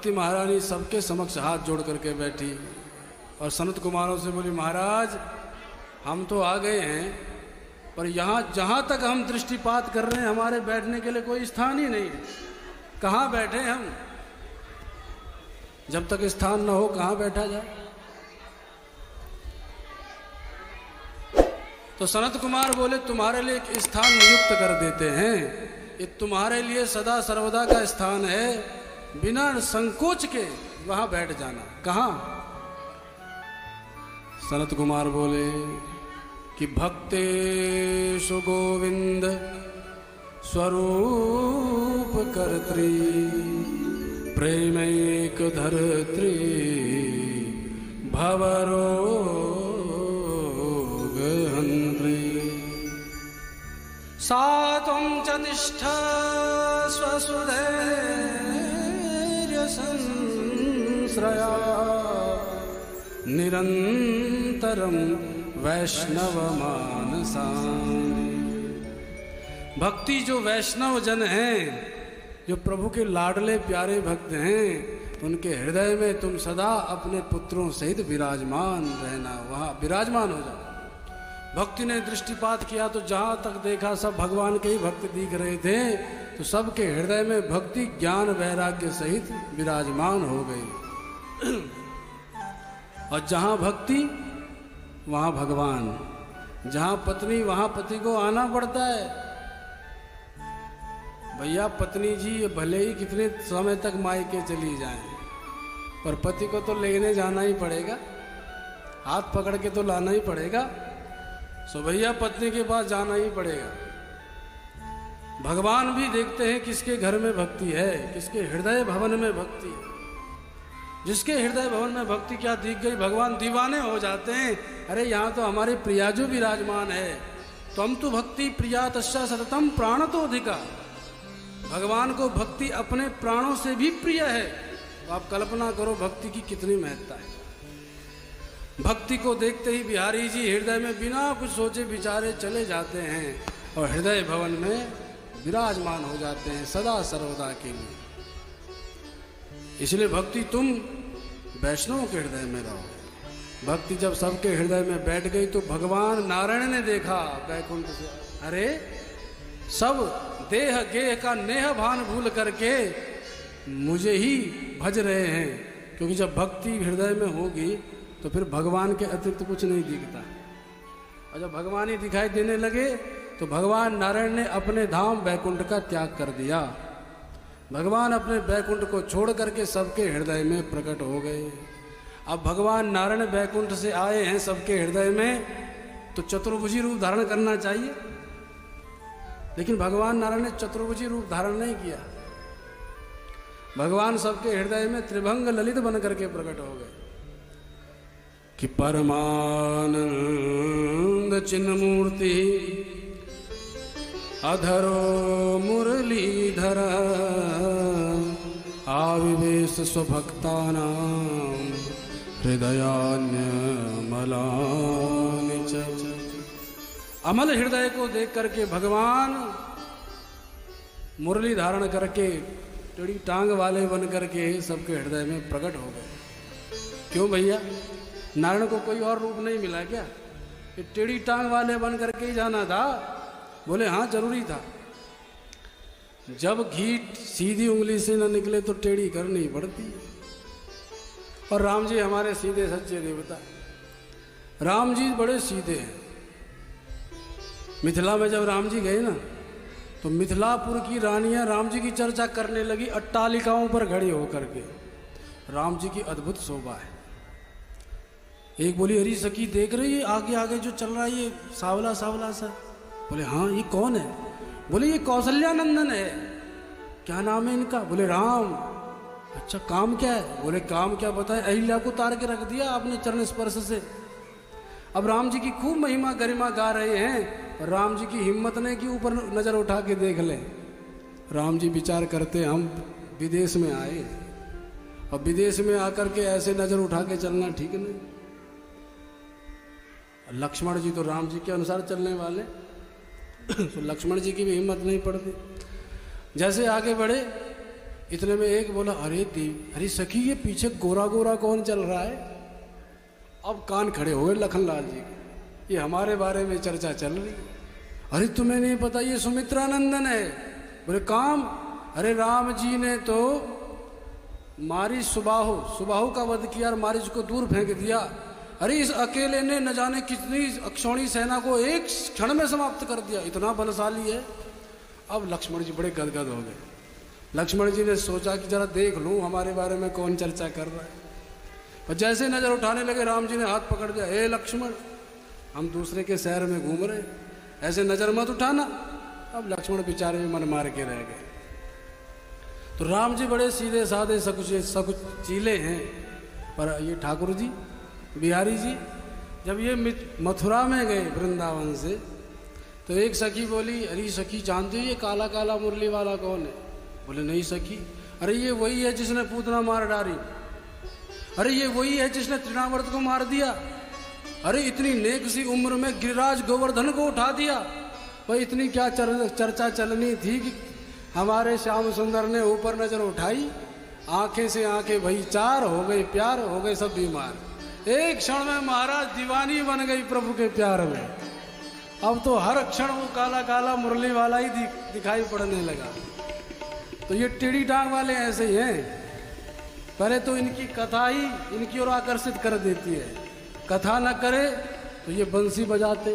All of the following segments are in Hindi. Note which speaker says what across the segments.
Speaker 1: भक्ति महारानी सबके समक्ष हाथ जोड़ करके बैठी और सनत कुमारों से बोली, महाराज हम तो आ गए हैं, पर यहाँ जहाँ तक हम दृष्टिपात कर रहे हैं हमारे बैठने के लिए कोई स्थान ही नहीं है। कहाँ बैठे हम? जब तक स्थान न हो कहाँ बैठा जाए? तो सनत कुमार बोले, तुम्हारे लिए एक स्थान नियुक्त कर देते हैं, ये तुम्हारे लिए सदा सर्वदा का स्थान है, बिना संकोच के वहां बैठ जाना। कहाँ? सनत कुमार बोले कि भक्तेषु गोविंद स्वरूप कर्त्री प्रेमैक धर्त्री भवरोग हन्त्री सा त्वं च तिष्ठ स्वसुधैर्यसंश्रया निरन्तरं वैष्णवमानसानि। भक्ति जो वैष्णव जन हैं, जो प्रभु के लाडले प्यारे भक्त हैं, उनके हृदय में तुम सदा अपने पुत्रों सहित विराजमान रहना, वहाँ विराजमान हो जाओ। भक्ति ने दृष्टिपात किया तो जहाँ तक देखा सब भगवान के ही भक्त दिख रहे थे, तो सबके हृदय में भक्ति ज्ञान वैराग्य सहित विराजमान हो गई। और जहाँ भक्ति वहाँ भगवान, जहाँ पत्नी वहाँ पति को आना पड़ता है। भैया पत्नी जी भले ही कितने समय तक मायके चली जाएं, पर पति को तो लेने जाना ही पड़ेगा, हाथ पकड़ के तो लाना ही पड़ेगा। सो भैया पत्नी के पास जाना ही पड़ेगा। भगवान भी देखते हैं किसके घर में भक्ति है, किसके हृदय भवन में भक्ति है। जिसके हृदय भवन में भक्ति क्या दिख गई, भगवान दीवाने हो जाते हैं। अरे यहाँ तो हमारे प्रियाजू विराजमान है, त्वं तु भक्ति प्रिया तस्या सततम प्राण तो अधिका। भगवान को भक्ति अपने प्राणों से भी प्रिय है। तो आप कल्पना करो भक्ति की कितनी महत्ता है। भक्ति को देखते ही बिहारी जी हृदय में बिना कुछ सोचे विचारे चले जाते हैं और हृदय भवन में विराजमान हो जाते हैं सदा सर्वदा के लिए। इसलिए भक्ति तुम वैष्णव के हृदय में रहो। भक्ति जब सबके हृदय में बैठ गई तो भगवान नारायण ने देखा वैकुंठ से, अरे सब देह गेह का नेह भान भूल करके मुझे ही भज रहे हैं। क्योंकि जब भक्ति हृदय में होगी तो फिर भगवान के अतिरिक्त कुछ नहीं दिखता। और जब भगवान ही दिखाई देने लगे तो भगवान नारायण ने अपने धाम वैकुंठ का त्याग कर दिया। भगवान अपने वैकुंठ को छोड़ करके सबके हृदय में प्रकट हो गए। अब भगवान नारायण वैकुंठ से आए हैं सबके हृदय में, तो चतुर्भुजी रूप धारण करना चाहिए। लेकिन भगवान नारायण ने चतुर्भुजी रूप धारण नहीं किया। भगवान सबके हृदय में त्रिभंग ललित बन करके प्रकट हो गए कि परमानंद चिन्मूर्ति अधरो मुरलीधर आविवेश स्वभक्तानां हृदयान्यमलानि च। अमल हृदय को देख करके भगवान मुरली धारण करके टेढ़ी टांग वाले बन करके सबके हृदय में प्रकट हो गए। क्यों भैया, नारायण को कोई और रूप नहीं मिला क्या? ये टेढ़ी टांग वाले बन करके ही जाना था? बोले हाँ जरूरी था। जब घी सीधी उंगली से न निकले तो टेढ़ी करनी पड़ती। और राम जी हमारे सीधे सच्चे देवता, राम जी बड़े सीधे हैं। मिथिला में जब राम जी गए ना, तो मिथिलापुर की रानियां राम जी की चर्चा करने लगी अट्टालिकाओं पर खड़ी होकर के। राम जी की अद्भुत शोभा है। एक बोली, अरे सखी देख रही है आगे आगे जो चल रहा है ये सावला सावला सा? बोले हाँ, ये कौन है? बोले ये कौशल्यानंदन है। क्या नाम है इनका? बोले राम। अच्छा काम क्या है? बोले काम क्या बताए, अहिल्या को तार के रख दिया आपने चरण स्पर्श से। अब राम जी की खूब महिमा गरिमा गा रहे हैं। राम जी की हिम्मत नहीं कि ऊपर नजर उठा के देख ले। राम जी विचार करते हम विदेश में आए और विदेश में आकर के ऐसे नजर उठा के चलना ठीक नहीं। लक्ष्मण जी तो राम जी के अनुसार चलने वाले, तो लक्ष्मण जी की भी हिम्मत नहीं पड़ती। जैसे आगे बढ़े इतने में एक बोला, अरे देव, अरे सखी ये पीछे गोरा गोरा कौन चल रहा है? अब कान खड़े हो गए लखनलाल जी के, ये हमारे बारे में चर्चा चल रही है। अरे तुम्हें नहीं पता ये सुमित्रानंदन है? बोले काम? अरे राम जी ने तो मारीच सुबाहु का वध किया और मारीच को दूर फेंक दिया। अरे इस अकेले ने न जाने कितनी अक्षौणी सेना को एक क्षण में समाप्त कर दिया, इतना बलशाली है। अब लक्ष्मण जी बड़े गदगद हो गए। लक्ष्मण जी ने सोचा कि जरा देख लूं हमारे बारे में कौन चर्चा कर रहा है। और जैसे नजर उठाने लगे, राम जी ने हाथ पकड़ दिया, हे लक्ष्मण, हम दूसरे के शहर में घूम रहे, ऐसे नजर मत उठाना। अब लक्ष्मण बेचारे में मन मार के रह गए। तो राम जी बड़े सीधे साधे सकुचीले हैं, पर ये ठाकुर जी, बिहारी जी, जब ये मथुरा में गए वृंदावन से, तो एक सखी बोली, अरे सखी जानते हो ये काला काला मुरली वाला कौन है? बोले नहीं सखी। अरे ये वही है जिसने पूतना मार डाली। अरे ये वही है जिसने तृणावर्त को मार दिया। अरे इतनी नेक सी उम्र में गिरिराज गोवर्धन को उठा दिया। भाई इतनी क्या चर्चा चलनी थी कि हमारे श्याम सुंदर ने ऊपर नजर उठाई, आंखें से आंखें भई चार, हो गई प्यार, हो गए सब बीमार। एक क्षण में महाराज दीवानी बन गई प्रभु के प्यार में। अब तो हर क्षण वो काला काला मुरली वाला ही दिखाई पड़ने लगा। तो ये टेढ़ी टांग वाले ऐसे ही हैं। पहले तो इनकी कथा ही इनकी ओर आकर्षित कर देती है। कथा न करे तो ये बंसी बजाते,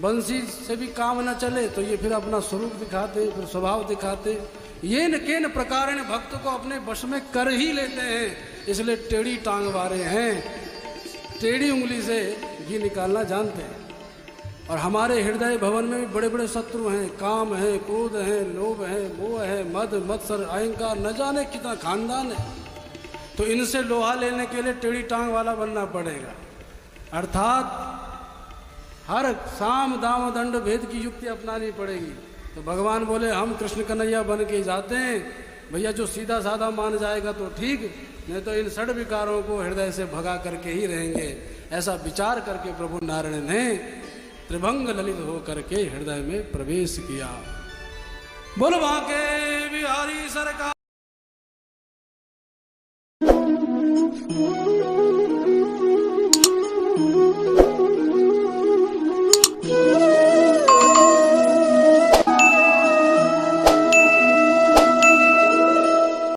Speaker 1: बंसी से भी काम न चले तो ये फिर अपना स्वरूप दिखाते, फिर स्वभाव दिखाते। ये न केन प्रकार भक्त को अपने वश में कर ही लेते हैं, इसलिए टेढ़ी टांग वाले हैं। टेढ़ी उंगली से घी निकालना जानते हैं। और हमारे हृदय भवन में भी बड़े बड़े शत्रु हैं, काम है, क्रोध है, लोभ है, मोह है, मद मत्सर अहंकार, न जाने कितना खानदान है। तो इनसे लोहा लेने के लिए टेढ़ी टांग वाला बनना पड़ेगा। अर्थात हर साम दाम दंड भेद की युक्ति अपनानी पड़ेगी। तो भगवान बोले हम कृष्ण कन्हैया बन के जाते हैं। भैया जो सीधा साधा मान जाएगा तो ठीक, नहीं तो इन षड विकारों को हृदय से भगा करके ही रहेंगे। ऐसा विचार करके प्रभु नारायण ने त्रिभंग ललित हो करके हृदय में प्रवेश किया। बोल बांके बिहारी सरकार।